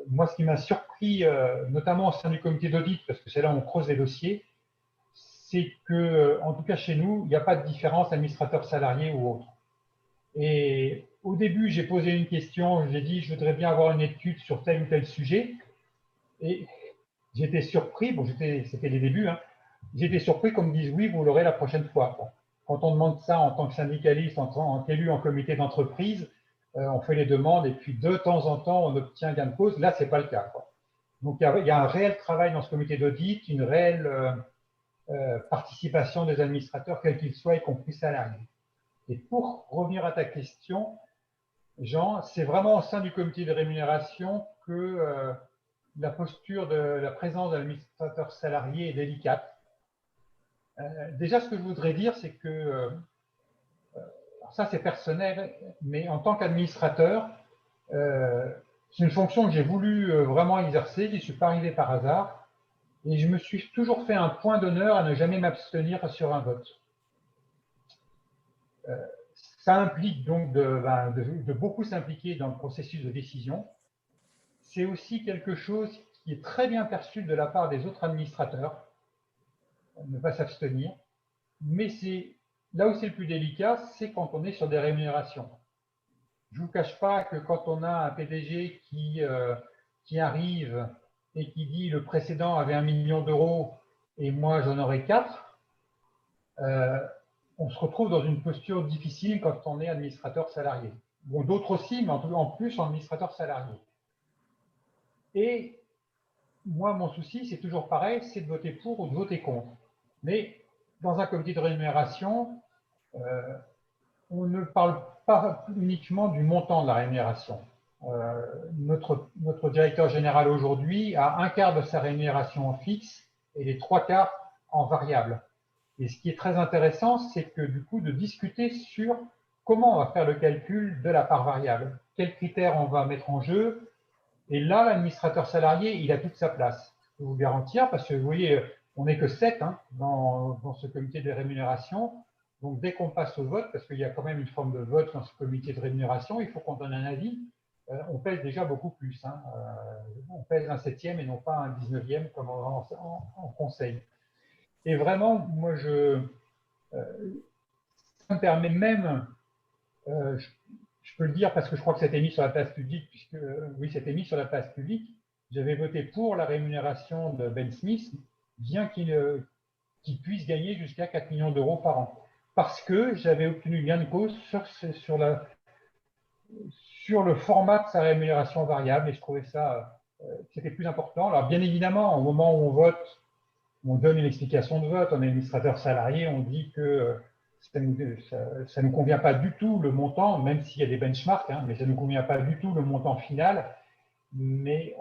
moi ce qui m'a surpris, notamment au sein du comité d'audit, parce que c'est là où on creuse les dossiers, c'est que, en tout cas chez nous, il n'y a pas de différence administrateur salarié ou autre. Et au début, j'ai posé une question, j'ai dit je voudrais bien avoir une étude sur tel ou tel sujet. Et j'étais surpris, bon, c'était les débuts, hein, j'étais surpris qu'on me dise oui, vous l'aurez la prochaine fois. Bon, quand on demande ça en tant que syndicaliste, en tant qu'élu en comité d'entreprise, on fait les demandes et puis de temps en temps, on obtient gain de cause. Là, ce n'est pas le cas, quoi. Donc, il y a un réel travail dans ce comité d'audit, une réelle participation des administrateurs, quels qu'ils soient, y compris salariés. Et pour revenir à ta question, Jean, c'est vraiment au sein du comité de rémunération que la posture de la présence de l'administrateur salarié est délicate. Déjà, ce que je voudrais dire, c'est que, ça c'est personnel, mais en tant qu'administrateur, c'est une fonction que j'ai voulu vraiment exercer, je n'y suis pas arrivé par hasard, et je me suis toujours fait un point d'honneur à ne jamais m'abstenir sur un vote. Ça implique donc de beaucoup s'impliquer dans le processus de décision. C'est aussi quelque chose qui est très bien perçu de la part des autres administrateurs, ne pas s'abstenir. Mais c'est là où c'est le plus délicat, c'est quand on est sur des rémunérations. Je ne vous cache pas que quand on a un PDG qui arrive et qui dit le précédent avait 1 million d'euros et moi j'en aurai 4, on se retrouve dans une posture difficile quand on est administrateur salarié. Bon, d'autres aussi, mais en plus en administrateur salarié. Et moi, mon souci, c'est toujours pareil, c'est de voter pour ou de voter contre. Mais dans un comité de rémunération, on ne parle pas uniquement du montant de la rémunération. Notre directeur général aujourd'hui a 1/4 de sa rémunération en fixe et les 3/4 en variable. Et ce qui est très intéressant, c'est que du coup, de discuter sur comment on va faire le calcul de la part variable, quels critères on va mettre en jeu. Et là, l'administrateur salarié, il a toute sa place. Je peux vous garantir, parce que vous voyez, on n'est que 7 hein, dans ce comité de rémunération. Donc, dès qu'on passe au vote, parce qu'il y a quand même une forme de vote dans ce comité de rémunération, il faut qu'on donne un avis. On pèse déjà beaucoup plus. Hein. On pèse un 7e et non pas un 19e comme en conseil. Et vraiment, moi, ça me permet même, je peux le dire parce que je crois que c'était mis sur la place publique, puisque oui, c'était mis sur la place publique. J'avais voté pour la rémunération de Ben Smith, bien qu'il puisse gagner jusqu'à 4 millions d'euros par an. Parce que j'avais obtenu gain de cause sur le format de sa rémunération variable et je trouvais ça c'était plus important. Alors bien évidemment, au moment où on vote, on donne une explication de vote. En administrateur salarié, on dit que ça ne nous convient pas du tout le montant, même s'il y a des benchmarks, hein, mais ça ne nous convient pas du tout le montant final. Mais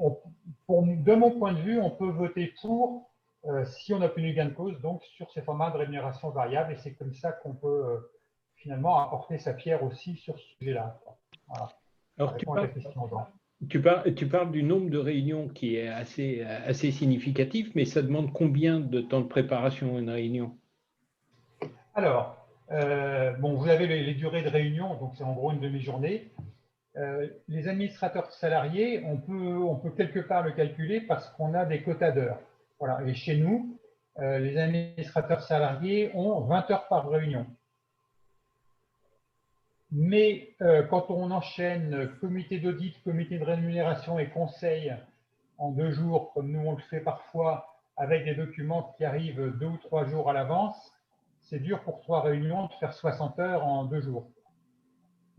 de mon point de vue, on peut voter pour si on a obtenu gain de cause, donc sur ces formats de rémunération variable, et c'est comme ça qu'on peut finalement apporter sa pierre aussi sur ce sujet-là. Voilà. Alors, tu parles du nombre de réunions qui est assez significatif, mais ça demande combien de temps de préparation une réunion? Alors, bon, vous avez les durées de réunion, donc c'est en gros une demi-journée. les administrateurs salariés, on peut quelque part le calculer parce qu'on a des quotas d'heures. Voilà. Et chez nous, les administrateurs salariés ont 20 heures par réunion. Mais quand on enchaîne comité d'audit, comité de rémunération et conseil en 2 jours, comme nous on le fait parfois, avec des documents qui arrivent 2 ou 3 jours à l'avance, c'est dur pour 3 réunions de faire 60 heures en 2 jours.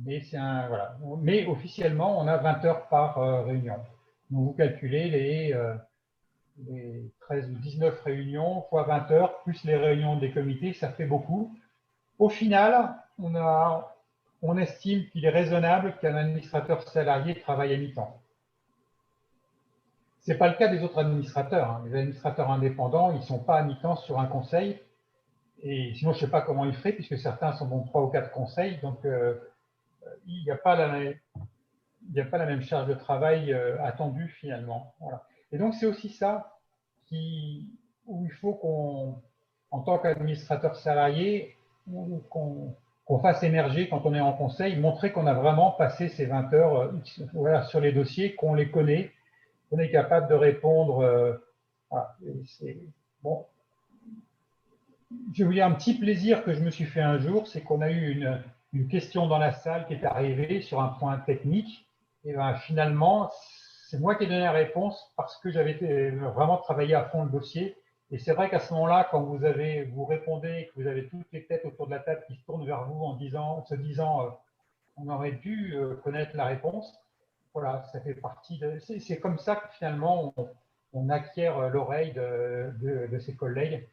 Mais, voilà. Mais officiellement, on a 20 heures par réunion. Donc vous calculez les 13 ou 19 réunions fois 20 heures, plus les réunions des comités, ça fait beaucoup. Au final, on estime qu'il est raisonnable qu'un administrateur salarié travaille à mi-temps. Ce n'est pas le cas des autres administrateurs. Hein. Les administrateurs indépendants, ils ne sont pas à mi-temps sur un conseil. Et sinon, je ne sais pas comment ils feraient, puisque certains sont dans 3 ou 4 conseils. Donc, il n'y a pas la même charge de travail attendue finalement. Voilà. Et donc, c'est aussi ça où il faut en tant qu'administrateur salarié, qu'on fasse émerger quand on est en conseil, montrer qu'on a vraiment passé ces 20 heures voilà, sur les dossiers, qu'on les connaît, qu'on est capable de répondre. Voilà. Bon. Je vais vous dire un petit plaisir que je me suis fait un jour, c'est qu'on a eu une question dans la salle qui est arrivée sur un point technique. Et ben, finalement, c'est moi qui ai donné la réponse parce que j'avais vraiment travaillé à fond le dossier. Et c'est vrai qu'à ce moment-là, quand vous répondez, que vous avez toutes les têtes autour de la table qui se tournent vers vous en se disant on aurait dû connaître la réponse. Voilà, ça fait partie de. C'est comme ça que finalement on acquiert l'oreille de ses collègues.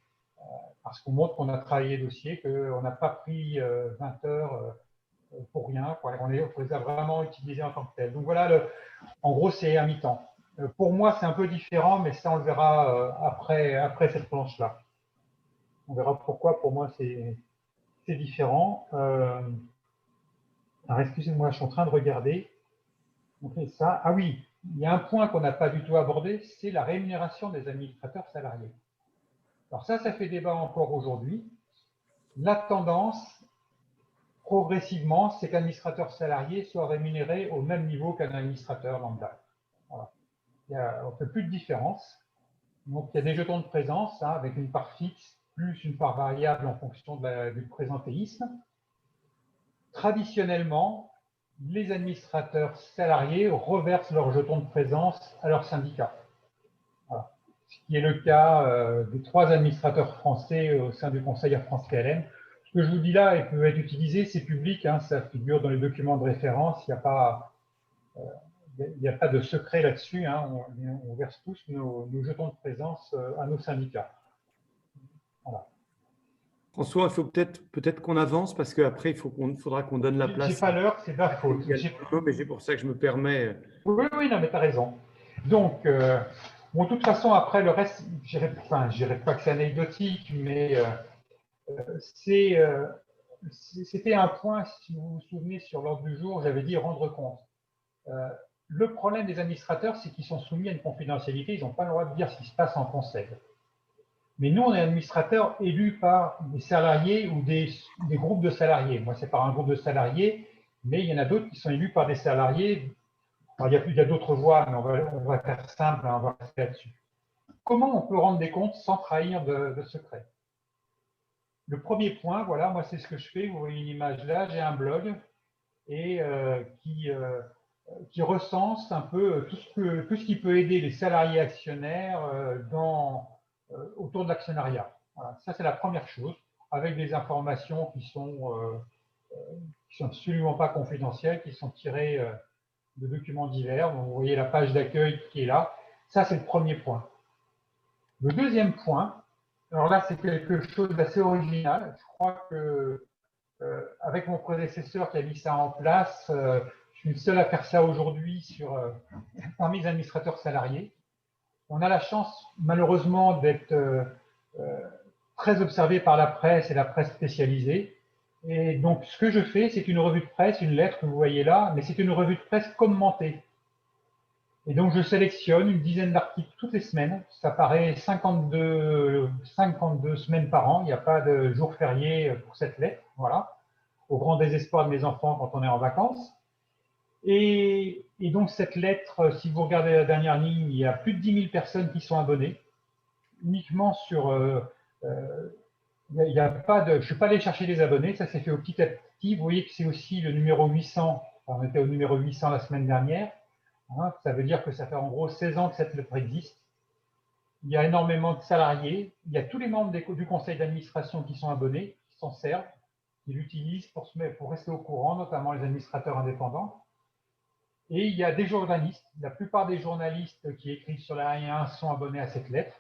Parce qu'on montre qu'on a travaillé le dossier, qu'on n'a pas pris 20 heures pour rien, quoi. On les a vraiment utilisés en tant que tel. Donc voilà, en gros, c'est à mi-temps. Pour moi, c'est un peu différent, mais ça, on le verra après cette planche-là. On verra pourquoi, pour moi, c'est différent. Alors, excusez-moi, je suis en train de regarder. On fait ça. Ah oui, il y a un point qu'on n'a pas du tout abordé, c'est la rémunération des administrateurs salariés. Alors ça fait débat encore aujourd'hui. La tendance, progressivement, c'est qu'un administrateur salarié soit rémunéré au même niveau qu'un administrateur lambda. Voilà. On ne fait plus de différence. Donc, il y a des jetons de présence hein, avec une part fixe plus une part variable en fonction du présentéisme. Traditionnellement, les administrateurs salariés reversent leurs jetons de présence à leur syndicat. Voilà. Ce qui est le cas des 3 administrateurs français au sein du Conseil Air France KLM. Ce que je vous dis là et peut être utilisé, c'est public, hein, ça figure dans les documents de référence, il n'y a pas de secret là-dessus, hein, on verse tous nos jetons de présence à nos syndicats. Voilà. François, il faut peut-être qu'on avance parce qu'après, il faudra qu'on donne la place. J'ai pas l'heure, c'est de la faute. Mais c'est pour ça que je me permets. Oui, non, mais tu as raison. Donc, bon, de toute façon, après le reste, je dirais pas que c'est anecdotique, mais c'était un point, si vous vous souvenez, sur l'ordre du jour, j'avais dit rendre compte. Le problème des administrateurs, c'est qu'ils sont soumis à une confidentialité, ils n'ont pas le droit de dire ce qui se passe en conseil. Mais nous, on est administrateurs élus par des salariés ou des groupes de salariés. Moi, c'est par un groupe de salariés, mais il y en a d'autres qui sont élus par des salariés. Alors, il y a d'autres voies, mais on va faire simple, on va rester là-dessus. Comment on peut rendre des comptes sans trahir de secret? Le premier point, voilà, moi, c'est ce que je fais. Vous voyez une image là, j'ai un blog et qui recense un peu tout ce qui peut aider les salariés actionnaires autour de l'actionnariat. Voilà, ça, c'est la première chose, avec des informations qui sont absolument pas confidentielles, qui sont tirées de documents divers. Vous voyez la page d'accueil qui est là. Ça, c'est le premier point. Le deuxième point, alors là, c'est quelque chose d'assez original. Je crois que avec mon prédécesseur qui a mis ça en place, je suis le seul à faire ça aujourd'hui parmi les administrateurs salariés. On a la chance, malheureusement, d'être très observé par la presse et la presse spécialisée. Et donc, ce que je fais, c'est une revue de presse, une lettre que vous voyez là, mais c'est une revue de presse commentée. Et donc, je sélectionne une dizaine d'articles toutes les semaines. Ça paraît 52 semaines par an. Il n'y a pas de jour férié pour cette lettre. Voilà. Au grand désespoir de mes enfants quand on est en vacances. Et donc, cette lettre, si vous regardez la dernière ligne, il y a plus de 10 000 personnes qui sont abonnées. Uniquement sur... je ne suis pas allé chercher les abonnés, ça s'est fait au petit à petit. Vous voyez que c'est aussi le numéro 800. Enfin, on était au numéro 800 la semaine dernière. Hein, ça veut dire que ça fait en gros 16 ans que cette lettre existe. Il y a énormément de salariés. Il y a tous les membres du conseil d'administration qui sont abonnés, qui s'en servent, qui l'utilisent pour rester au courant, notamment les administrateurs indépendants. Et il y a des journalistes. La plupart des journalistes qui écrivent sur l'aérien sont abonnés à cette lettre.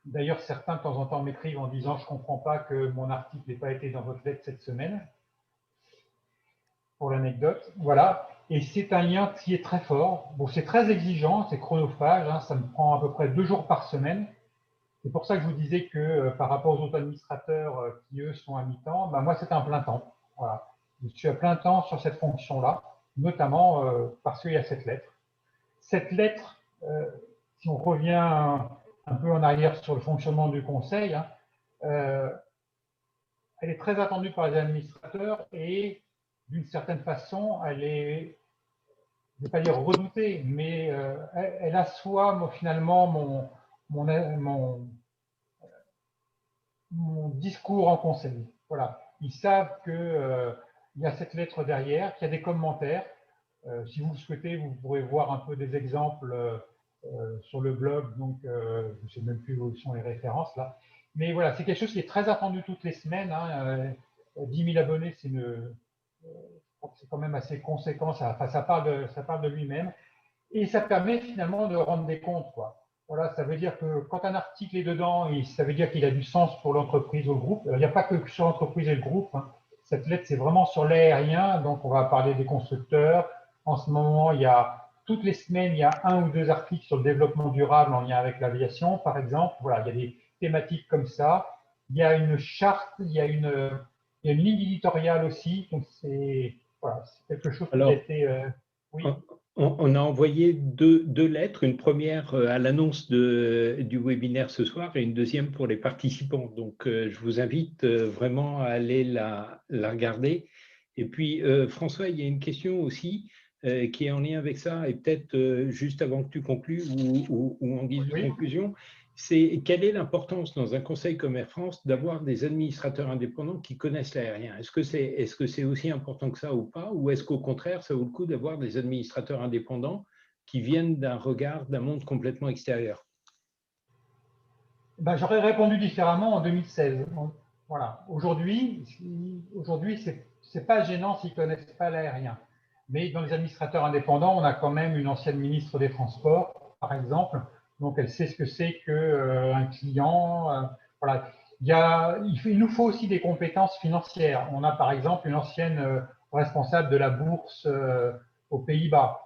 D'ailleurs, certains, de temps en temps, m'écrivent en disant « Je ne comprends pas que mon article n'ait pas été dans votre lettre cette semaine. » Pour l'anecdote, voilà. Et c'est un lien qui est très fort. Bon, c'est très exigeant, c'est chronophage. Hein, ça me prend à peu près 2 jours par semaine. C'est pour ça que je vous disais que par rapport aux autres administrateurs qui, eux, sont à mi-temps, moi, c'est un plein temps. Voilà. Je suis à plein temps sur cette fonction-là, notamment parce qu'il y a cette lettre. Cette lettre, si on revient un peu en arrière sur le fonctionnement du conseil, hein, elle est très attendue par les administrateurs et d'une certaine façon, elle est, je ne vais pas dire redoutée, mais elle assoit finalement mon discours en conseil. Voilà. Ils savent qu'il y a cette lettre derrière, qu'il y a des commentaires. Si vous le souhaitez, vous pourrez voir un peu des exemples sur le blog. Donc, je ne sais même plus où sont les références là. Mais voilà, c'est quelque chose qui est très attendu toutes les semaines. Hein. 10 000 abonnés, c'est quand même assez conséquent. Ça parle de lui-même. Et ça permet finalement de rendre des comptes, quoi. Voilà, ça veut dire que quand un article est dedans, ça veut dire qu'il a du sens pour l'entreprise ou le groupe. Alors, il n'y a pas que sur l'entreprise et le groupe. Hein. Cette lettre, c'est vraiment sur l'aérien. Donc, on va parler des constructeurs. En ce moment, toutes les semaines, il y a 1 ou 2 articles sur le développement durable en lien avec l'aviation, par exemple. Voilà, il y a des thématiques comme ça. Il y a une charte, il y a une ligne éditoriale aussi. Donc, c'est quelque chose qui a été… oui. On a envoyé deux lettres, une première à l'annonce du webinaire ce soir et une deuxième pour les participants. Donc, je vous invite vraiment à aller la regarder. Et puis, François, il y a une question aussi qui est en lien avec ça, et peut-être juste avant que tu conclues ou en guise de conclusion, c'est quelle est l'importance dans un conseil comme Air France d'avoir des administrateurs indépendants qui connaissent l'aérien? Est-ce que c'est aussi important que ça ou pas? Ou est-ce qu'au contraire, ça vaut le coup d'avoir des administrateurs indépendants qui viennent d'un regard, d'un monde complètement extérieur? J'aurais répondu différemment en 2016. Voilà. Aujourd'hui, c'est pas gênant s'ils ne connaissent pas l'aérien. Mais dans les administrateurs indépendants, on a quand même une ancienne ministre des Transports, par exemple. Donc, elle sait ce que c'est qu'un client. Voilà. Il nous faut aussi des compétences financières. On a par exemple une ancienne responsable de la bourse aux Pays-Bas.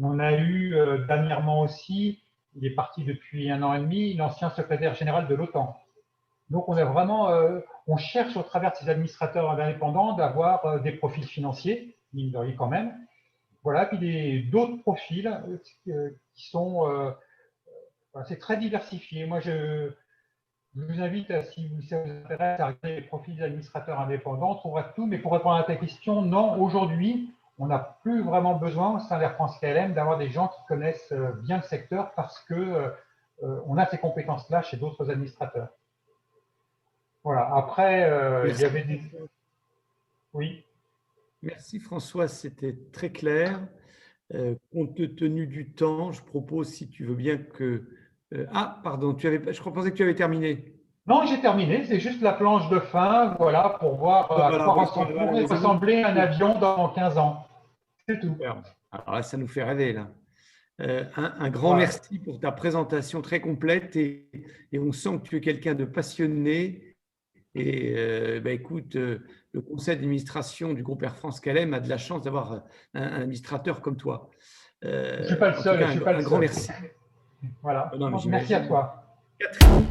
On a eu dernièrement aussi, il est parti depuis 1 an et demi, l'ancien secrétaire général de l'OTAN. Donc, on a vraiment, on cherche au travers de ces administrateurs indépendants d'avoir des profils financiers, mine de rien quand même. Voilà, puis d'autres profils qui sont, c'est très diversifié. Moi, je vous invite, si ça vous intéresse, à regarder les profils d'administrateurs indépendants. On trouvera tout, mais pour répondre à ta question, non, aujourd'hui, on n'a plus vraiment besoin au sein d'Air France KLM d'avoir des gens qui connaissent bien le secteur parce qu'on a ces compétences-là chez d'autres administrateurs. Voilà, après, il y avait des… Oui. Merci François, c'était très clair. Compte tenu du temps, je propose, si tu veux bien que… pardon, je pensais que tu avais terminé. Non, j'ai terminé, c'est juste la planche de fin, voilà, pour voir à quoi pourrait ressembler un avion dans 15 ans. C'est tout. Alors là, ça nous fait rêver, là. Un grand merci pour ta présentation très complète et on sent que tu es quelqu'un de passionné. Et écoute, le conseil d'administration du groupe Air France KLM a de la chance d'avoir un administrateur comme toi. Je ne suis pas le seul. Un grand merci. Voilà. Merci à toi. Catherine.